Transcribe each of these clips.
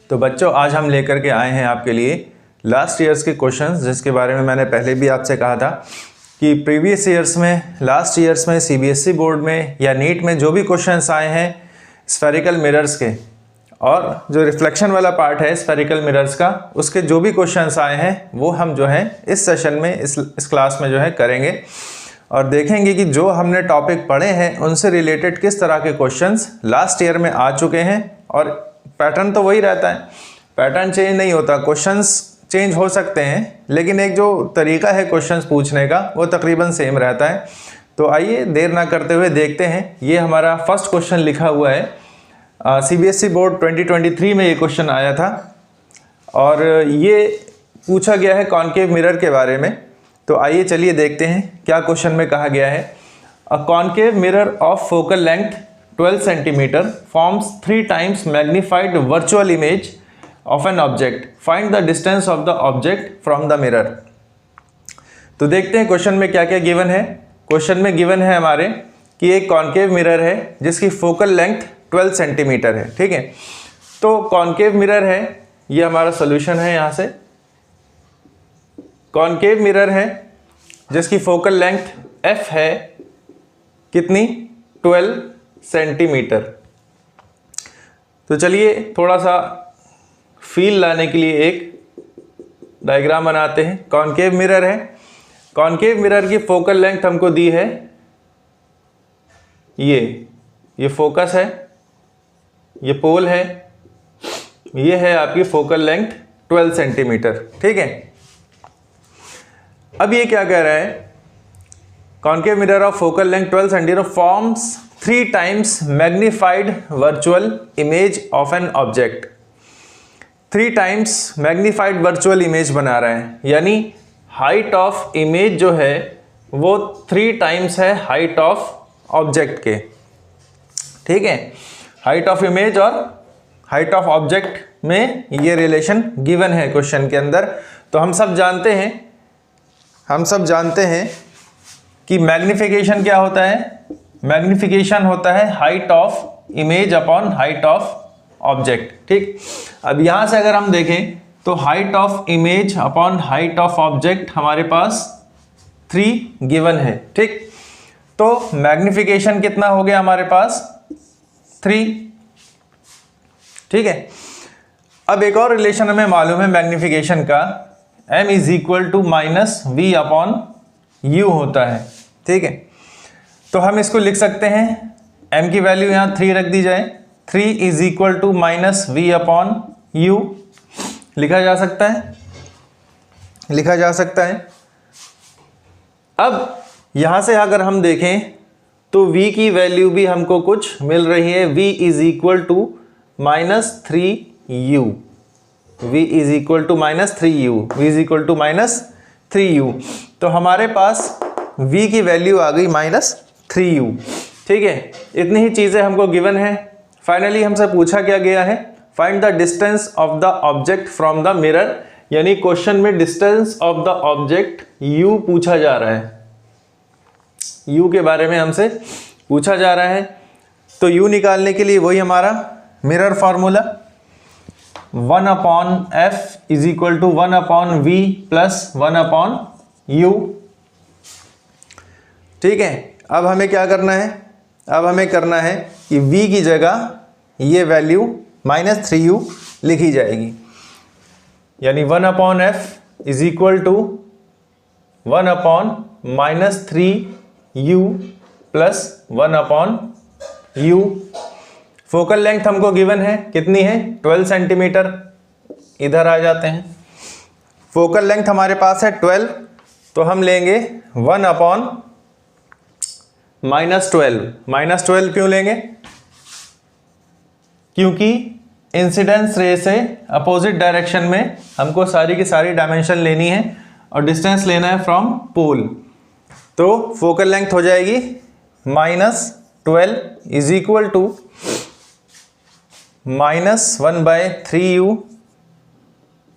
तो बच्चों आज हम लेकर के आए हैं आपके लिए लास्ट ईयर्स के क्वेश्चंस, जिसके बारे में मैंने पहले भी आपसे कहा था कि प्रीवियस ईयर्स में, लास्ट ईयर्स में सीबीएसई बोर्ड में या नीट में जो भी क्वेश्चंस आए हैं स्फेरिकल मिरर्स के, और जो रिफ्लेक्शन वाला पार्ट है स्फेरिकल मिरर्स का, उसके जो भी क्वेश्चंस आए हैं वो हम जो है इस सेशन में, इस क्लास में जो है करेंगे और देखेंगे कि जो हमने टॉपिक पढ़े हैं उनसे रिलेटेड किस तरह के क्वेश्चंस लास्ट ईयर में आ चुके हैं। और पैटर्न तो वही रहता है, पैटर्न चेंज नहीं होता, क्वेश्चंस चेंज हो सकते हैं लेकिन एक जो तरीका है क्वेश्चंस पूछने का वो तकरीबन सेम रहता है। तो आइए देर ना करते हुए देखते हैं। ये हमारा फर्स्ट क्वेश्चन लिखा हुआ है, सीबीएसई बोर्ड 2023 में ये क्वेश्चन आया था और ये पूछा गया है कॉनकेव मिरर के बारे में। तो आइए चलिए देखते हैं क्या क्वेश्चन में कहा गया है। A concave mirror of focal length 12 centimetre forms 3 times magnified virtual image of an object, find the distance of the object from the mirror. तो देखते हैं क्वेश्चन में क्या क्या गिवन है। क्वेश्चन में गिवन है हमारे कि एक कॉनकेव मिरर है जिसकी फोकल लेंथ 12 सेंटीमीटर है। ठीक है, तो कॉनकेव मिरर है, ये हमारा सोल्यूशन है। यहाँ से कॉनकेव मिरर है जिसकी फोकल लेंथ f है कितनी, 12 सेंटीमीटर। तो चलिए थोड़ा सा फील लाने के लिए एक डायग्राम बनाते हैं। कॉनकेव मिरर है, कॉनकेव मिरर की फोकल लेंथ हमको दी है, ये फोकस है, ये पोल है, ये है आपकी फोकल लेंथ 12 सेंटीमीटर। ठीक है, अब ये क्या कह रहा है, concave mirror of focal length 12 centimetre forms 3 times magnified virtual image of an object. 3 times magnified virtual image बना रहा है, यानी हाइट ऑफ इमेज जो है वो 3 टाइम्स है हाइट ऑफ ऑब्जेक्ट के। ठीक है, हाइट ऑफ इमेज और हाइट ऑफ ऑब्जेक्ट में ये रिलेशन गिवन है क्वेश्चन के अंदर। तो हम सब जानते हैं कि मैग्निफिकेशन क्या होता है, मैग्निफिकेशन होता है height of image upon height of object. ठीक, अब यहां से अगर हम देखें तो height of image upon height of object हमारे पास 3 गिवन है। ठीक, तो मैग्निफिकेशन कितना हो गया हमारे पास, 3। ठीक है, अब एक और रिलेशन हमें मालूम है मैग्निफिकेशन का, m is equal to minus v upon u होता है। ठीक है, तो हम इसको लिख सकते हैं, m की वैल्यू यहाँ 3 रख दी जाए, 3 is equal to minus v upon u लिखा जा सकता है। अब यहाँ से अगर हम देखें तो v की वैल्यू भी हमको कुछ मिल रही है, v is equal to minus 3u, v is equal to minus 3u, v is equal to minus 3u। तो हमारे पास v की वैल्यू आ गई माइनस 3u। ठीक है, इतनी ही चीज़ें हमको गिवन है। फाइनली हमसे पूछा क्या गया है, find the distance of the object from the mirror, यानी क्वेश्चन में distance of the object u पूछा जा रहा है, u के बारे में हमसे पूछा जा रहा है। तो u निकालने के लिए वही हमारा mirror formula, 1 upon f is equal to 1 upon v plus 1 upon u. ठीक है, अब हमें क्या करना है, अब हमें करना है कि v की जगह ये वैल्यू माइनस 3u लिखी जाएगी, यानी 1 upon f is equal to 1 upon minus 3u plus 1 upon u. Focal length हमको गिवन है, कितनी है, 12 सेंटीमीटर। इधर आ जाते हैं, फोकल लेंथ हमारे पास है 12, तो हम लेंगे 1 अपॉन माइनस 12। माइनस 12 क्यों लेंगे, क्योंकि इंसिडेंस रे से अपोजिट डायरेक्शन में हमको सारी की सारी डायमेंशन लेनी है और डिस्टेंस लेना है फ्रॉम पोल। तो फोकल लेंथ हो जाएगी minus 12 is equal to minus 1/3u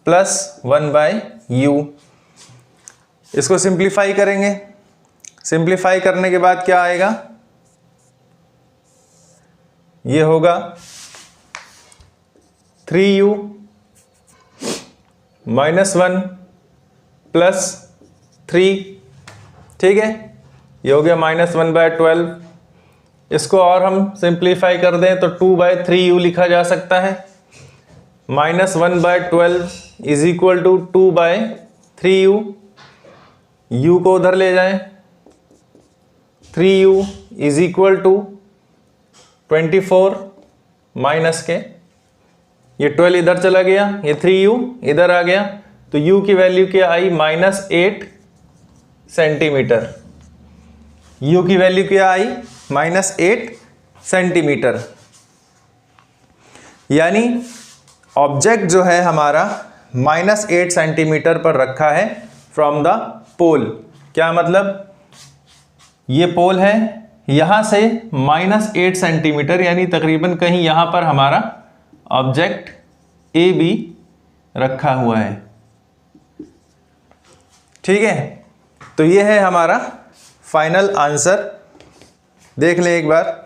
plus 1/u। इसको सिंप्लीफाई करेंगे, सिंप्लीफाई करने के बाद क्या आएगा, ये होगा 3u -1 +3, ठीक है, ये हो गया -1/12। इसको और हम सिंप्लीफाई कर दें तो 2/3u लिखा जा सकता है। -1/12 = 2/3u, u को उधर ले जाएं, 3u = 24 माइनस के, ये 12 इधर चला गया, ये 3u इधर आ गया, तो u की वैल्यू क्या आई? -8 सेंटीमीटर। u की वैल्यू क्या आई? -8 सेंटीमीटर। यानी ऑब्जेक्ट जो है हमारा -8 सेंटीमीटर पर रखा है फ्रॉम द पोल। क्या मतलब? ये पोल है, यहां से -8 सेंटीमीटर यानी तकरीबन कहीं यहां पर हमारा ऑब्जेक्ट ए बी रखा हुआ है, ठीक है। तो ये है हमारा फाइनल आंसर। देख लें एक बार।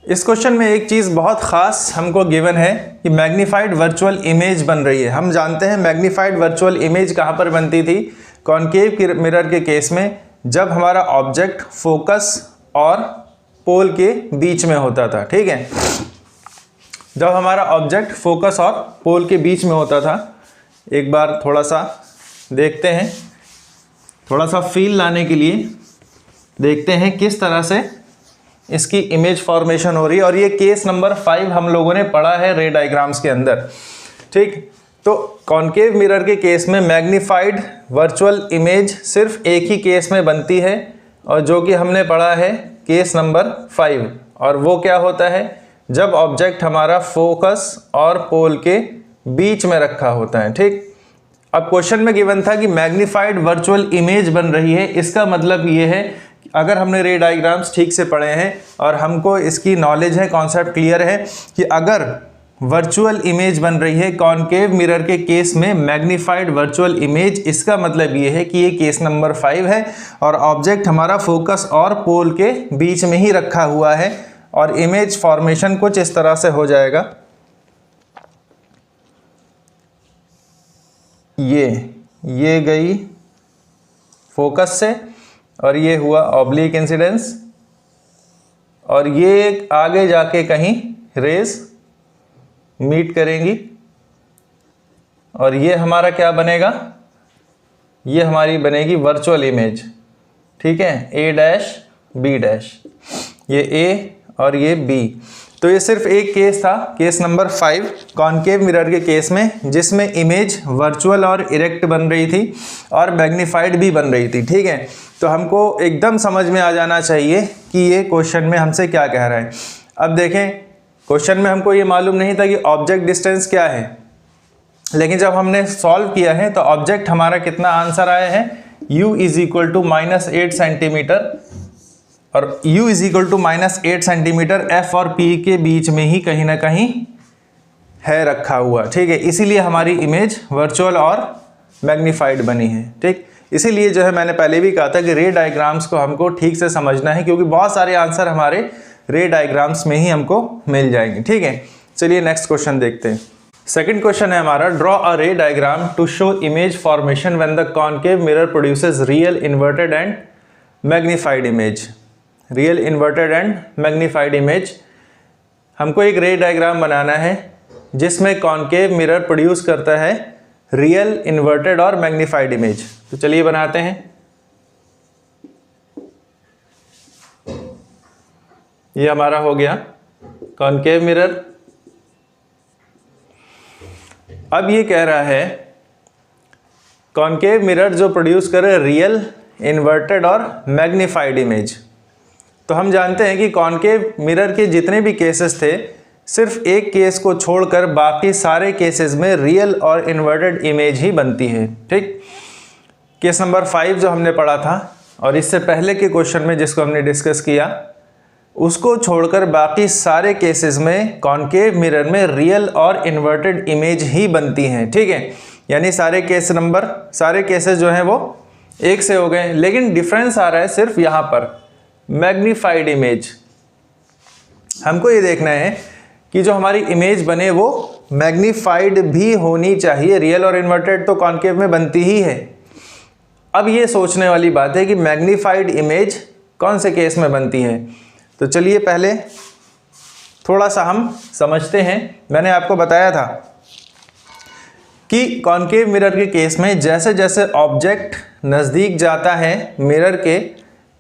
इस क्वेश्चन में एक चीज़ बहुत ख़ास हमको गिवन है कि मैग्नीफाइड वर्चुअल इमेज बन रही है। हम जानते हैं मैग्नीफाइड वर्चुअल इमेज कहाँ पर बनती थी? कॉनकेव मिरर के केस में, जब हमारा ऑब्जेक्ट फोकस और पोल के बीच में होता था, ठीक है। जब हमारा ऑब्जेक्ट फोकस और पोल के बीच में होता था, एक बार थोड़ा सा देखते हैं, थोड़ा सा फील लाने के लिए देखते हैं किस तरह से इसकी इमेज फॉर्मेशन हो रही है। और ये केस नंबर 5 हम लोगों ने पढ़ा है रे डायग्राम्स के अंदर, ठीक। तो कॉनकेव मिरर के केस में मैग्नीफाइड वर्चुअल इमेज सिर्फ एक ही केस में बनती है, और जो कि हमने पढ़ा है केस नंबर 5। और वो क्या होता है? जब ऑब्जेक्ट हमारा फोकस और पोल के बीच में रखा होता है, ठीक। अब क्वेश्चन में गिवन था कि मैग्नीफाइड वर्चुअल इमेज बन रही है। इसका मतलब ये है, अगर हमने रे डायग्राम्स ठीक से पढ़े हैं और हमको इसकी नॉलेज है, कॉन्सेप्ट क्लियर है कि अगर वर्चुअल इमेज बन रही है कॉनकेव मिरर के केस में मैग्नीफाइड वर्चुअल इमेज, इसका मतलब ये है कि ये केस नंबर 5 है और ऑब्जेक्ट हमारा फोकस और पोल के बीच में ही रखा हुआ है। और इमेज फॉर्मेशन कुछ इस तरह से हो जाएगा, ये गई फोकस से और ये हुआ ऑब्लिक इंसिडेंस, और ये आगे जाके कहीं रेज मीट करेंगी, और ये हमारा क्या बनेगा? ये हमारी बनेगी वर्चुअल इमेज, ठीक है, A' B', ये A और ये B। तो ये सिर्फ एक केस था, केस नंबर 5 कॉनकेव मिरर के केस में, जिसमें इमेज वर्चुअल और इरेक्ट बन रही थी और मैग्नीफाइड भी बन रही थी, ठीक है। तो हमको एकदम समझ में आ जाना चाहिए कि ये क्वेश्चन में हमसे क्या कह रहा है। अब देखें, क्वेश्चन में हमको ये मालूम नहीं था कि ऑब्जेक्ट डिस्टेंस क्या है, लेकिन जब हमने सॉल्व किया है तो ऑब्जेक्ट हमारा कितना आंसर आया है? u = -8 सेंटीमीटर, और u = -8 सेंटीमीटर F और P के बीच में ही कहीं ना कहीं है रखा हुआ, ठीक है। इसीलिए हमारी इमेज वर्चुअल और मैग्नीफाइड बनी है, ठीक। इसीलिए जो है मैंने पहले भी कहा था कि रे डायग्राम्स को हमको ठीक से समझना है, क्योंकि बहुत सारे आंसर हमारे रे डायग्राम्स में ही हमको मिल जाएंगे, ठीक है। चलिए नेक्स्ट क्वेश्चन देखते हैं। सेकंड क्वेश्चन है हमारा, draw a ray diagram to show image formation when the concave mirror produces real inverted and magnified image. Real inverted and magnified image, हमको एक रे डायग्राम बनाना है जिसमें कॉनकेव मिरर प्रोड्यूस करता है रियल इन्वर्टेड और मैग्नीफाइड इमेज। तो चलिए बनाते हैं। ये हमारा हो गया कॉनकेव मिरर। अब ये कह रहा है कॉनकेव मिरर जो प्रोड्यूस करे रियल इन्वर्टेड और मैग्नीफाइड इमेज। तो हम जानते हैं कि कॉनकेव मिरर के जितने भी केसेस थे, सिर्फ एक केस को छोड़कर बाकी सारे केसेस में रियल और इन्वर्टेड इमेज ही बनती है, ठीक। केस नंबर 5 जो हमने पढ़ा था और इससे पहले के क्वेश्चन में जिसको हमने डिस्कस किया, उसको छोड़कर बाकी सारे केसेस में कॉनकेव मिरर में रियल और इन्वर्टेड इमेज ही बनती हैं, ठीक है। यानी सारे केसेस जो हैं वो एक से हो गए, लेकिन डिफरेंस आ रहा है सिर्फ यहाँ पर मैग्नीफाइड इमेज। हमको ये देखना है कि जो हमारी इमेज बने वो मैग्नीफाइड भी होनी चाहिए। रियल और इन्वर्टेड तो कॉन्केव में बनती ही है। अब ये सोचने वाली बात है कि मैग्नीफाइड इमेज कौन से केस में बनती है। तो चलिए पहले थोड़ा सा हम समझते हैं। मैंने आपको बताया था कि कॉन्केव मिरर के केस में जैसे जैसे ऑब्जेक्ट नज़दीक जाता है मिरर के,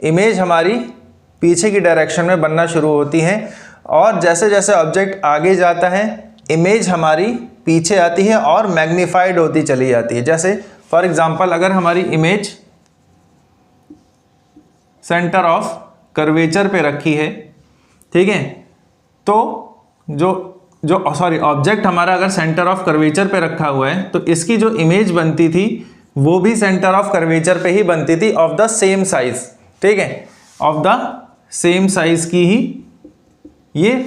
इमेज हमारी पीछे की डायरेक्शन में बनना शुरू होती है, और जैसे जैसे ऑब्जेक्ट आगे जाता है इमेज हमारी पीछे आती है और मैग्नीफाइड होती चली जाती है। जैसे फॉर एग्जांपल अगर हमारी इमेज सेंटर ऑफ कर्वेचर पे रखी है, ठीक है, तो ऑब्जेक्ट हमारा अगर सेंटर ऑफ कर्वेचर पे रखा हुआ है तो इसकी जो इमेज बनती थी वो भी सेंटर ऑफ कर्वेचर पे ही बनती थी, ऑफ द सेम साइज, ठीक है, ऑफ द सेम साइज की ही ये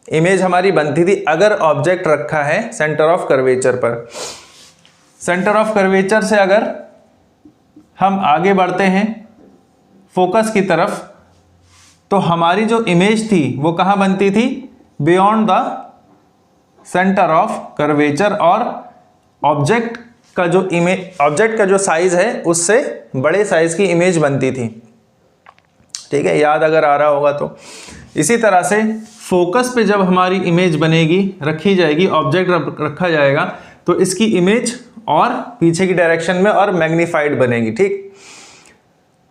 इमेज हमारी बनती थी अगर ऑब्जेक्ट रखा है सेंटर ऑफ कर्वेचर पर। सेंटर ऑफ कर्वेचर से अगर हम आगे बढ़ते हैं फोकस की तरफ, तो हमारी जो इमेज थी वो कहाँ बनती थी, beyond the centre of curvature, और ऑब्जेक्ट का जो साइज है उससे बड़े साइज की इमेज बनती थी, ठीक है, याद अगर आ रहा होगा तो। इसी तरह से फोकस पे जब हमारी इमेज बनेगी, रखी जाएगी, ऑब्जेक्ट रखा जाएगा, तो इसकी इमेज और पीछे की डायरेक्शन में और मैग्नीफाइड बनेगी, ठीक।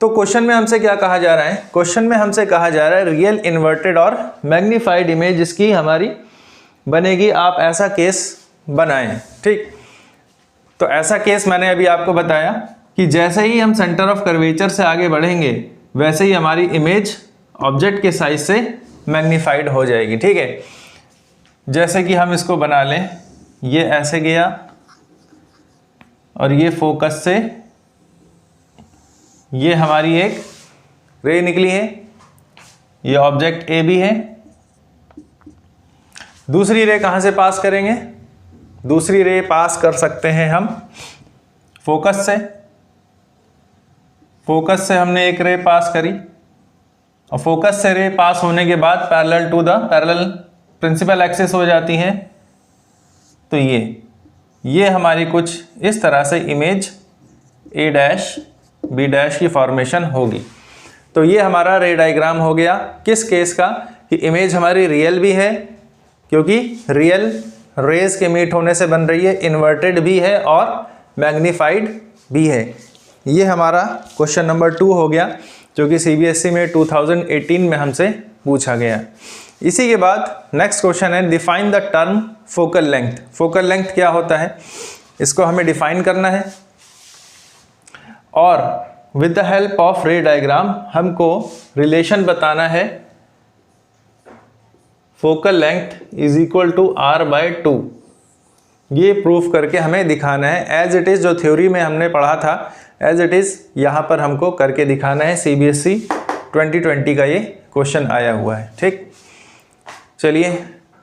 तो क्वेश्चन में हमसे क्या कहा जा रहा है, क्वेश्चन में हमसे कहा जा रहा है रियल, इन्वर्टेड और मैग्नीफाइड इमेज इसकी हमारी बनेगी, आप ऐसा केस बनाएं, ठीक। तो ऐसा केस मैंने अभी आपको बताया कि जैसे ही हम सेंटर ऑफ कर्वेचर से आगे बढ़ेंगे वैसे ही हमारी इमेज ऑब्जेक्ट के साइज से मैग्नीफाइड हो जाएगी, ठीक है। जैसे कि हम इसको बना लें, ये ऐसे गया और ये फोकस से ये हमारी एक रे निकली है, ये ऑब्जेक्ट ए भी है। दूसरी रे कहाँ से पास करेंगे, दूसरी रे पास कर सकते हैं हम फोकस से। फोकस से हमने एक रे पास करी और फोकस से रे पास होने के बाद parallel to the parallel principal axis हो जाती हैं। तो ये हमारी कुछ इस तरह से image A dash B dash की फॉर्मेशन होगी। तो ये हमारा रे डायग्राम हो गया किस केस का, कि इमेज हमारी रियल भी है क्योंकि रियल रेज के मीट होने से बन रही है, इन्वर्टेड भी है और मैग्नीफाइड भी है। ये हमारा क्वेश्चन नंबर 2 हो गया जो कि सीबीएसई में 2018 में हमसे पूछा गया। इसी के बाद नेक्स्ट क्वेश्चन है define the term focal length. Focal length क्या होता है, इसको हमें डिफाइन करना है और with the help of ray diagram हमको रिलेशन बताना है focal length is equal to r/2। ये प्रूफ करके हमें दिखाना है एज इट इज़, जो थ्योरी में हमने पढ़ा था एज इट इज़ यहाँ पर हमको करके दिखाना है। सीबीएसई 2020 का ये क्वेश्चन आया हुआ है, ठीक। चलिए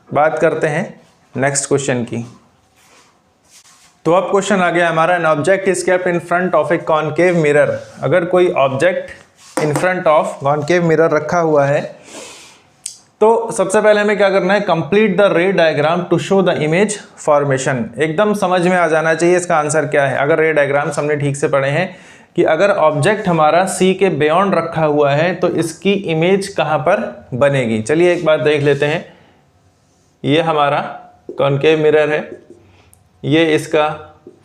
बात करते हैं नेक्स्ट क्वेश्चन की। तो अब क्वेश्चन आ गया हमारा, an object is kept in front of A concave mirror. अगर कोई object in front of concave mirror रखा हुआ है तो सबसे पहले हमें क्या करना है, complete the ray diagram to show the image formation. एकदम समझ में आ जाना चाहिए इसका आंसर क्या है। अगर रे डायग्राम्स हमने ठीक से पढ़े हैं कि अगर ऑब्जेक्ट हमारा सी के बियॉन्ड रखा हुआ है तो इसकी इमेज कहाँ पर बनेगी। चलिए एक बात देख लेते हैं। ये हमारा कॉनकेव मिरर है, ये इसका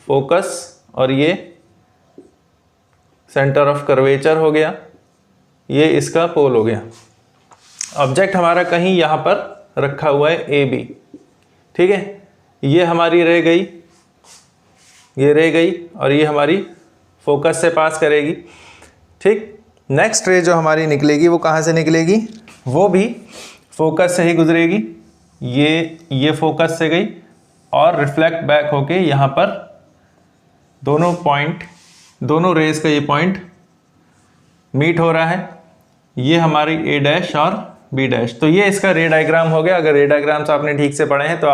फोकस और ये सेंटर ऑफ कर्वेचर हो गया, ये इसका पोल हो गया। ऑब्जेक्ट हमारा कहीं यहाँ पर रखा हुआ है ए बी, ठीक है। ये हमारी रह गई, ये रह गई और ये हमारी फोकस से पास करेगी, ठीक। नेक्स्ट रे जो हमारी निकलेगी वो कहाँ से निकलेगी, वो भी फोकस से ही गुजरेगी। ये फोकस से गई और रिफ्लेक्ट बैक होके यहाँ पर दोनों रेज का ये पॉइंट मीट हो रहा है। ये हमारी ए डैश और बी डैश। तो ये इसका रे डायग्राम हो गया। अगर रे डायग्राम्स आपने ठीक से पढ़े हैं तो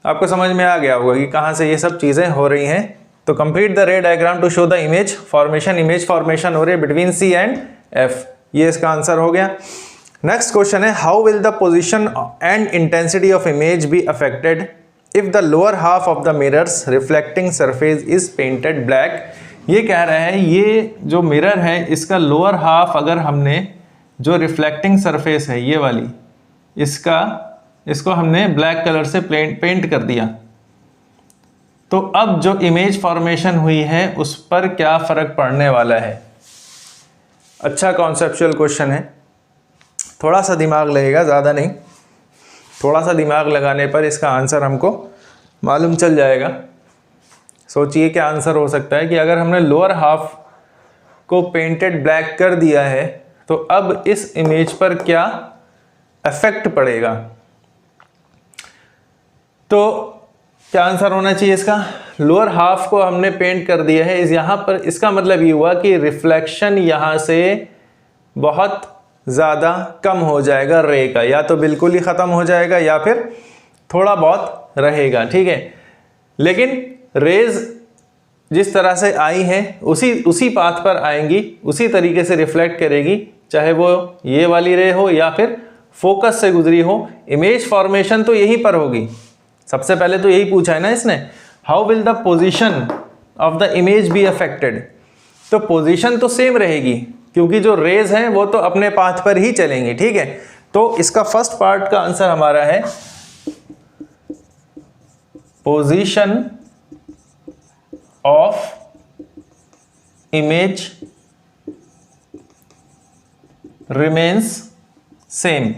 आपको समझ में आ गया होगा कि कहाँ से ये सब चीज़ें हो रही हैं। तो complete the ray diagram to show the image formation हो रही है बिटवीन सी एंड एफ। ये इसका आंसर हो गया। नेक्स्ट क्वेश्चन है how will the position and intensity of image be affected if the lower half of the mirrors reflecting surface is painted black. ये कह रहा है ये जो मिरर है इसका लोअर हाफ अगर हमने जो रिफ्लेक्टिंग सरफेस है ये वाली इसको हमने ब्लैक कलर से पेंट कर दिया, तो अब जो इमेज फॉर्मेशन हुई है उस पर क्या फ़र्क पड़ने वाला है। अच्छा कॉन्सेप्चुअल क्वेश्चन है, थोड़ा सा दिमाग लगेगा, ज़्यादा नहीं, थोड़ा सा दिमाग लगाने पर इसका आंसर हमको मालूम चल जाएगा। सोचिए क्या आंसर हो सकता है कि अगर हमने लोअर हाफ को पेंटेड ब्लैक कर दिया है तो अब इस इमेज पर क्या इफेक्ट पड़ेगा। तो क्या आंसर होना चाहिए इसका, लोअर हाफ को हमने पेंट कर दिया है इस यहाँ पर, इसका मतलब ये हुआ कि रिफ्लेक्शन यहाँ से बहुत ज़्यादा कम हो जाएगा रे का, या तो बिल्कुल ही ख़त्म हो जाएगा या फिर थोड़ा बहुत रहेगा, ठीक है। लेकिन रेज जिस तरह से आई हैं उसी पाथ पर आएंगी, उसी तरीके से रिफ्लेक्ट करेगी, चाहे वो ये वाली रे हो या फिर फोकस से गुजरी हो। इमेज फॉर्मेशन तो यहीं पर होगी, सबसे पहले तो यही पूछा है ना इसने, how will the position of the image be affected. तो पोजीशन तो सेम रहेगी क्योंकि जो रेज हैं वो तो अपने पाथ पर ही चलेंगी, ठीक है। तो इसका फर्स्ट पार्ट का आंसर हमारा है position of image remains same.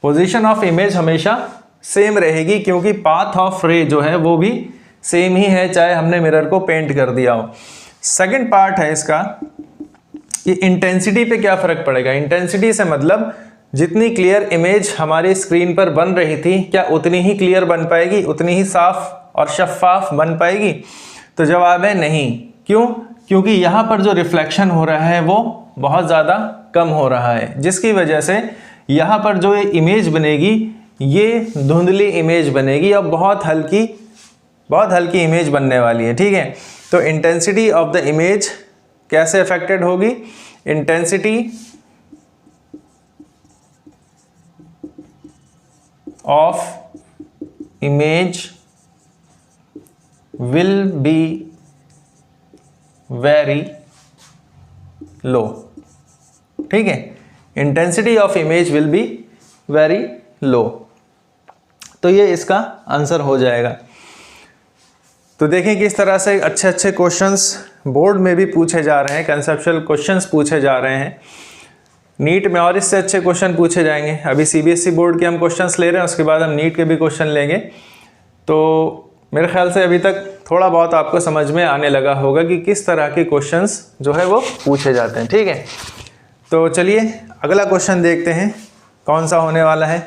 Position of image हमेशा सेम रहेगी क्योंकि पाथ ऑफ रे जो है वो भी सेम ही है, चाहे हमने मिरर को पेंट कर दिया हो। सेकंड पार्ट है इसका कि इंटेंसिटी पे क्या फ़र्क पड़ेगा। इंटेंसिटी से मतलब जितनी क्लियर इमेज हमारी स्क्रीन पर बन रही थी क्या उतनी ही क्लियर बन पाएगी, उतनी ही साफ और शफाफ बन पाएगी। तो जवाब है नहीं। क्यों? क्योंकि यहाँ पर जो रिफ्लेक्शन हो रहा है वो बहुत ज़्यादा कम हो रहा है, जिसकी वजह से यहाँ पर जो ये इमेज बनेगी ये धुंधली इमेज बनेगी और बहुत हल्की इमेज बनने वाली है, ठीक है। तो इंटेंसिटी ऑफ द इमेज कैसे अफेक्टेड होगी, intensity of image will be very low, ठीक है। Intensity of image will be very low, तो ये इसका आंसर हो जाएगा। तो देखें किस तरह से अच्छे अच्छे क्वेश्चंस बोर्ड में भी पूछे जा रहे हैं, कंसेप्चुअल क्वेश्चंस पूछे जा रहे हैं। नीट में और इससे अच्छे क्वेश्चन पूछे जाएंगे। अभी सीबीएसई बोर्ड के हम क्वेश्चंस ले रहे हैं, उसके बाद हम नीट के भी क्वेश्चन लेंगे। तो मेरे ख्याल से अभी तक थोड़ा बहुत आपको समझ में आने लगा होगा कि किस तरह के क्वेश्चंस जो है वो पूछे जाते हैं, ठीक है। तो चलिए अगला क्वेश्चन देखते हैं कौन सा होने वाला है।